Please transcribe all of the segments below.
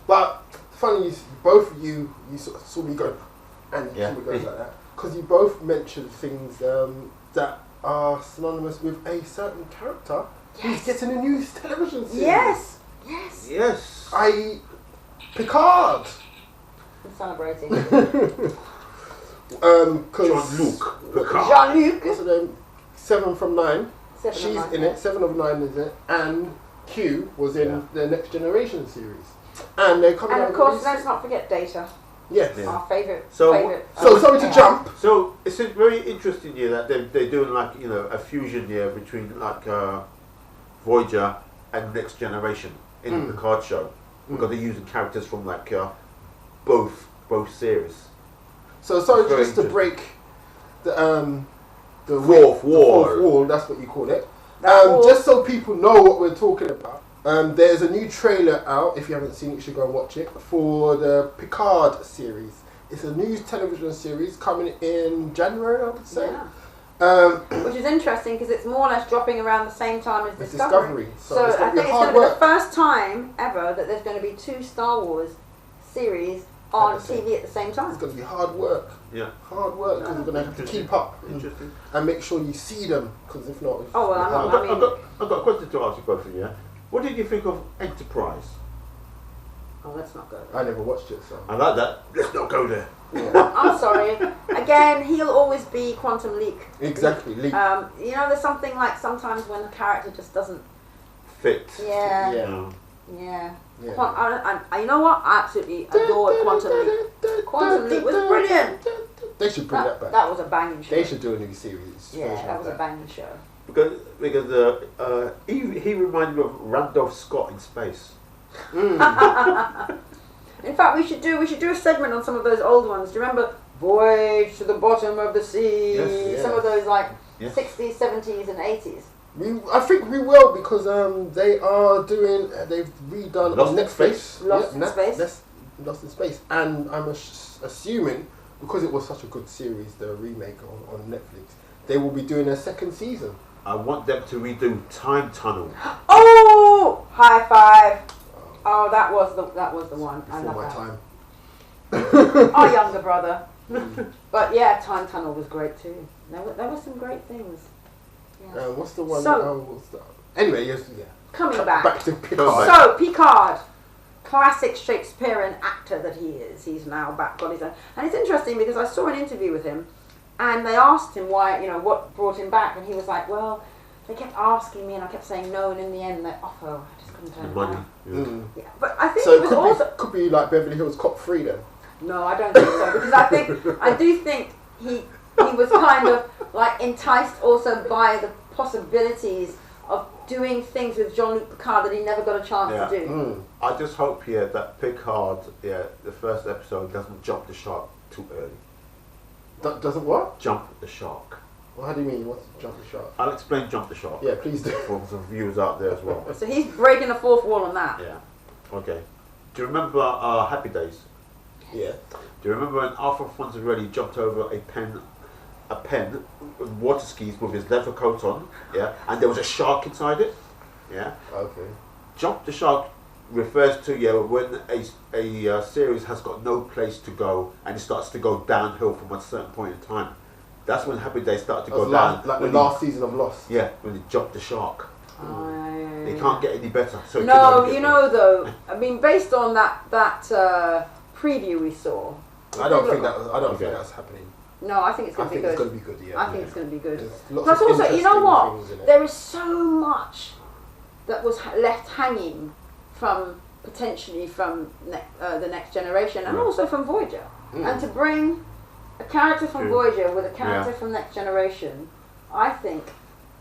But funny, both of you sort of saw me go, and saw me go like that, because you both mentioned things that are synonymous with a certain character who's getting a new television series. Yes. Picard. I'm celebrating. Jean-Luc Picard. Jean-Luc. What's her name? 7 from 9. She's in it. 7 of 9 is it, and Q was in the Next Generation series, and they're coming. And of course, let's not forget Data. Yes. Our favourite. So sorry to jump. So it's very interesting here that they're doing like a fusion here between like Voyager and Next Generation in the Picard show, because they're using characters from like both series. So sorry just to break the fourth wall. That's what you call it. Just so people know what we're talking about. There's a new trailer out. If you haven't seen it, you should go and watch it for the Picard series. It's a new television series coming in January, I would say. Yeah. Which is interesting because it's more or less dropping around the same time as Discovery. So I think it's going to be the first time ever that there's going to be 2 Star Wars series on TV at the same time. It's going to be hard work. Yeah. Hard work because you're going to have to keep up and make sure you see them, because if not... I've got a question to ask you both of you. What did you think of Enterprise? Oh, let's not go there. I never watched it, so... I like that. Let's not go there. Yeah. I'm sorry. Again, he'll always be Quantum Leak. Exactly. Leak. There's something like sometimes when the character just doesn't... fit. Yeah. You know what? I absolutely adored Quantum Leap. Quantum Leap was brilliant. They should bring that back. That was a banging show. They should do a new series. Yeah, that was a banging show. Because he reminded me of Randolph Scott in space. In fact, we should do a segment on some of those old ones. Do you remember Voyage to the Bottom of the Sea? Yes. Some of those like 60s, 70s, and 80s. I think we will, because they've redone Lost in Space. Lost in Space, and I'm assuming because it was such a good series, the remake on Netflix, they will be doing a second season. I want them to redo Time Tunnel. Oh, high five! Oh, that was the one. Before I love my that. time. Our younger brother. But yeah, Time Tunnel was great too. There were some great things. Yeah. What's the one? So, anyway, coming back to Picard. So Picard, classic Shakespearean actor that he is. He's now back on his own, and it's interesting because I saw an interview with him, and they asked him why, what brought him back, and he was like, "Well, they kept asking me, and I kept saying no, and in the end, they offer. I just couldn't turn it down." Yeah, but I think so. Could be like Beverly Hills Cop 3 then. No, I don't think so, because I do think he was kind of like enticed also by the possibilities of doing things with Jean-Luc Picard that he never got a chance to do. I just hope here that Picard, the first episode doesn't jump the shark too early. Doesn't what? Jump the shark. Well, how do you mean? What's jump the shark? I'll explain jump the shark. Yeah, please do. For some viewers out there as well. So he's breaking the fourth wall on that. Yeah. Okay. Do you remember Happy Days? Yeah. Do you remember when Arthur Fonzarelli jumped over a pen with water skis with his leather coat on, and there was a shark inside it, Okay. Jump the shark refers to when a series has got no place to go and it starts to go downhill from a certain point in time. That's when Happy Days started to go down. Like the last season of Lost. Yeah, when they jumped the shark. They can't get any better. So though, I mean, based on that preview we saw. I don't think that's happening. No, I think it's going to be good. I think it's going to be good, yeah. I think it's going to be good. Plus also, you know what? There is so much that was left hanging from potentially from the Next Generation and also from Voyager. And to bring a character from Voyager with a character from Next Generation, I think...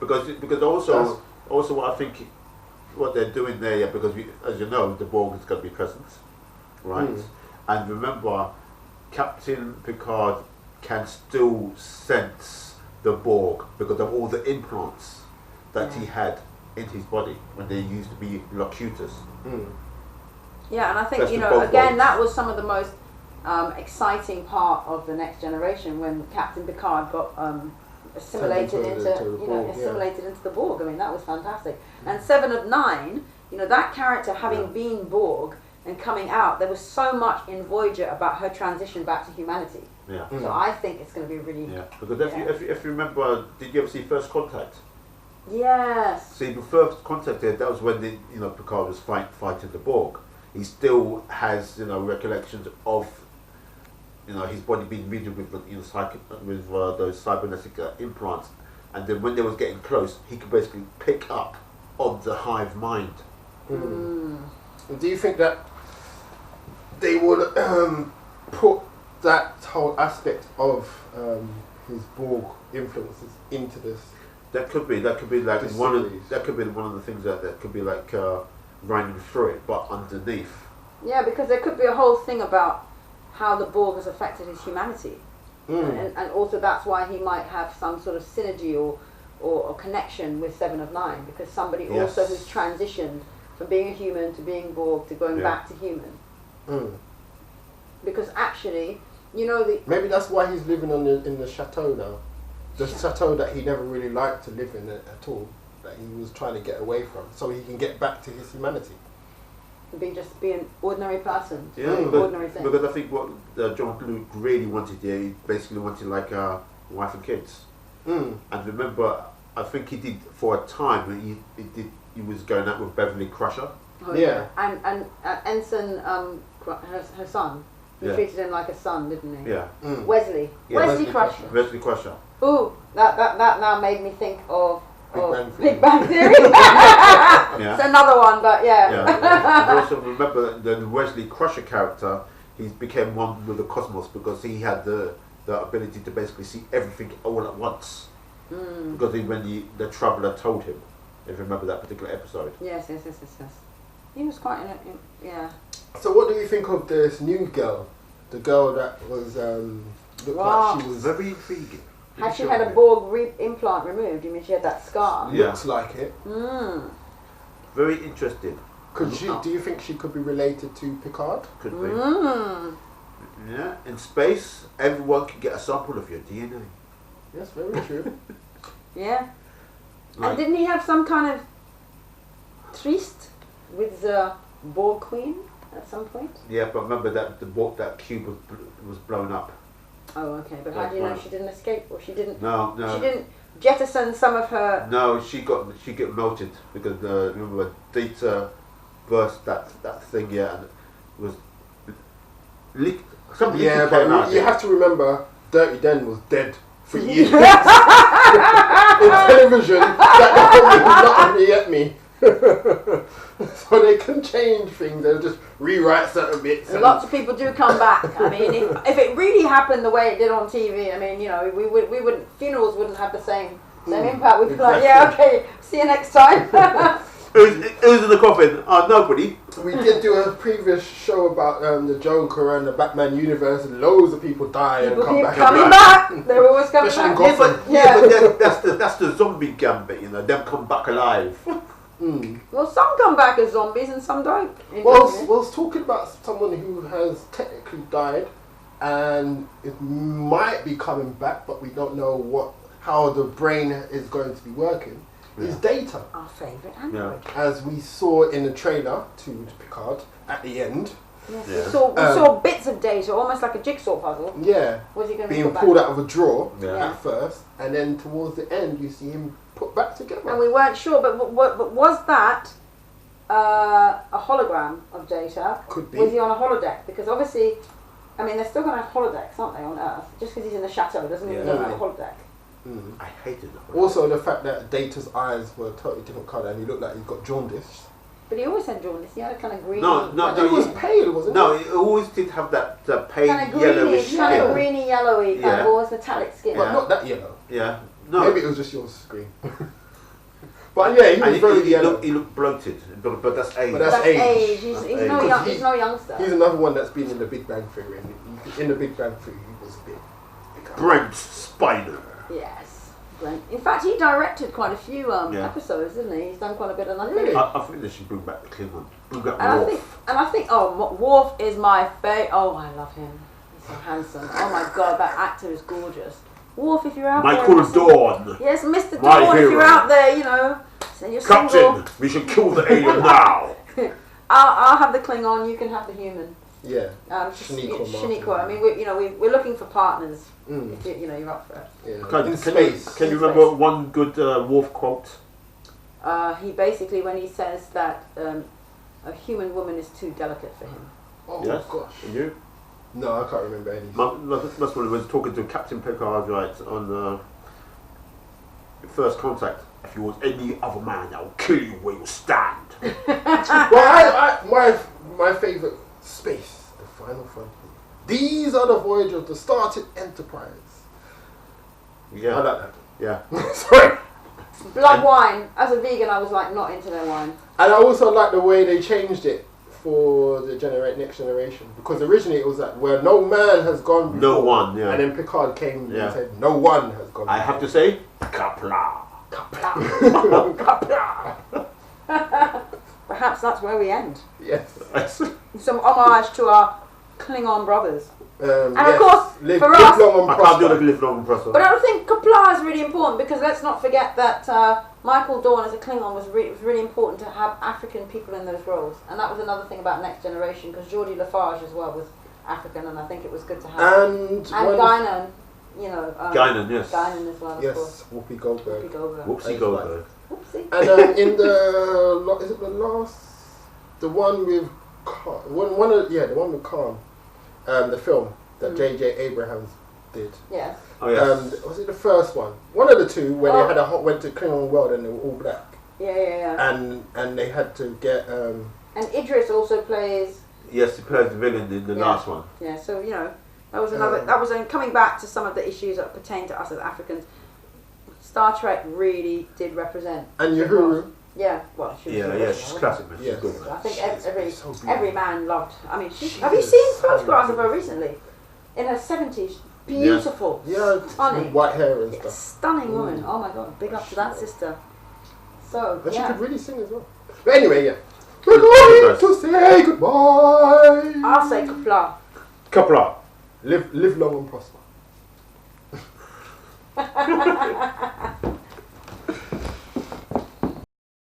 Because also what I think what they're doing there, because as you know, the Borg is going to be present, right? And remember, Captain Picard can still sense the Borg because of all the implants that he had in his body when they used to be locutors. Yeah, and I think, again, that was some of the most exciting part of the Next Generation when Captain Picard got assimilated into the Borg. I mean, that was fantastic. And 7 of 9, that character having been Borg and coming out, there was so much in Voyager about her transition back to humanity. Yeah. So I think it's going to be really... Yeah, because if you remember, did you ever see First Contact? Yes. See, the First Contact there, that was when Picard was fighting the Borg. He still has recollections of his body being riddled with with those cybernetic implants, and then when they was getting close, he could basically pick up on the hive mind. Do you think that they would put that whole aspect of his Borg influences into this? That could be like this one of series? that could be one of the things that could be like running through it, but underneath. Yeah, because there could be a whole thing about how the Borg has affected his humanity. And also that's why he might have some sort of synergy or connection with Seven of Nine, because somebody also who's transitioned from being a human to being Borg to going back to human. Because actually, maybe that's why he's living in the chateau now. The chateau that he never really liked to live in at all, that he was trying to get away from, so he can get back to his humanity. Be an ordinary person. Yeah, ordinary thing. because I think what John Luke really wanted there, he basically wanted like a wife and kids. And remember, I think he did for a time. He was going out with Beverly Crusher. Oh, and Ensign, her son. He treated him like a son, didn't he? Yeah. Wesley. Yeah. Wesley Crusher. Wesley Crusher. Ooh, that now made me think of Big Bang Theory. Yeah. It's another one, but Yeah. And also remember the Wesley Crusher character. He became one with the cosmos because he had the ability to basically see everything all at once. Because when the Traveller told him, if you remember that particular episode. Yes. He was quite yeah. So what do you think of this new girl? The girl that was looked like she was very intriguing. Had she had a Borg implant removed? You mean she had that scar? Yeah. Looks like it. Very interesting. Do you think she could be related to Picard? Could be. Yeah. In space, everyone can get a sample of your DNA. Yes, very true. Yeah. And didn't he have some kind of tryst with the Borg Queen at some point? Yeah, but remember that cube was blown up. Oh, okay. But how do you know she didn't escape, or she didn't? No. She didn't jettison some of her. No, she got melted because remember Data burst that thing, and it was leaked. Yeah, but you have to remember, Dirty Den was dead for years. In television, that doesn't yet me. So they can change things. They'll just rewrite certain bits. Lots of people do come back. I mean, if it really happened the way it did on TV, I mean, funerals wouldn't have the same impact. We'd be like, yeah, okay, see you next time. Who's in the coffin? Nobody. We did do a previous show about the Joker and the Batman universe, and loads of people die and come back. Coming back. They're always coming back. But that's the zombie gambit, them come back alive. Well, some come back as zombies and some don't. Well, I was talking about someone who has technically died and it might be coming back, but we don't know how the brain is going to be working. Is Data. Our favourite android. As we saw in the trailer to Picard at the end. Yes, we saw bits of Data, almost like a jigsaw puzzle. Yeah. Was he going to being pulled out of a drawer at first, and then towards the end you see him put back together. And we weren't sure, but was that a hologram of Data? Could be. Was he on a holodeck? Because obviously, I mean, they're still going to have holodecks, aren't they, on Earth? Just because he's in the chateau doesn't mean he doesn't have a holodeck. I hated that. Also, the fact that Data's eyes were a totally different colour and he looked like he's got jaundice. But he always had jaundice. He had a kind of green. No, he was pale, wasn't No, he always did have that pale kind of yellowish greeny, kind of greeny, yellowy, kind of almost metallic skin. But not that yellow. Yeah. No. Maybe it was just your screen. But yeah, he was very yellow. He looked bloated, but that's age. But that's age. He's no youngster. He's another one that's been in the Big Bang Theory. And in the Big Bang Theory, he was a bit Brent Spiner. Yes. In fact, he directed quite a few episodes, didn't he? He's done quite a bit of nothing. Really? I think they should bring back the Klingon. Bring back Worf. I think, Worf is my favourite. Oh, I love him. He's so handsome. Oh my God, that actor is gorgeous. Worf, if you're out there. Michael Dawn. Yes, Mr. Dawn, if you're out there, send your Captain, single. we should kill the alien now. I'll have the Klingon. You can have the human. Yeah. Shaniqua. I mean, we're looking for partners. If you're up for it. Yeah. Can you remember one good Worf quote? He basically, when he says that a human woman is too delicate for him. Oh yes. gosh. And you? No, I can't remember any. That's when he was talking to Captain Picard, right, on First Contact. If you want any other man, I'll kill you where you stand. Well, my favourite space, the final frontier. These are the voyages of the started Enterprise. Yeah. I like that. Yeah. Sorry. Blood wine. As a vegan, I was like not into their wine. And I also like the way they changed it for the next generation, because originally it was like where no man has gone before. No one, yeah. And then Picard came and said no one has gone before. I have to say, Kapla. Perhaps that's where we end. Yes. Some homage to our Klingon brothers. And of course, for us, I can't do the live long and prosper. but I think Kapla is really important, because let's not forget that Michael Dorn as a Klingon was really important to have African people in those roles, and that was another thing about Next Generation, because Geordie Lafarge as well was African, and I think it was good to have. And Guinan, Guinan, yes. Guinan as well, of course. Whoopi Goldberg. Whoopsie Goldberg. Whoopsie. And in the is it the last, the one with Khan, the one with Khan, the film that J.J. Abrams did. Yes. Oh yes. Was it the first one? One of the two where they had went to Klingon world and they were all black. Yeah. And they had to get. And Idris also plays. Yes, he plays the villain in the last one. Yeah, so that was another. That was coming back to some of the issues that pertain to us as Africans. Star Trek really did represent. And Uhuru. Yeah, well, she was she's classic, man. She's good. I think every man loved. I mean, have you seen photographs of her recently? In her 70s, beautiful, stunning, white hair and stuff. Stunning woman. Oh my God, big up to that sister. So but she could really sing as well. But anyway, we're going to say goodbye. I'll say Kapla. Kapla. Live long and prosper.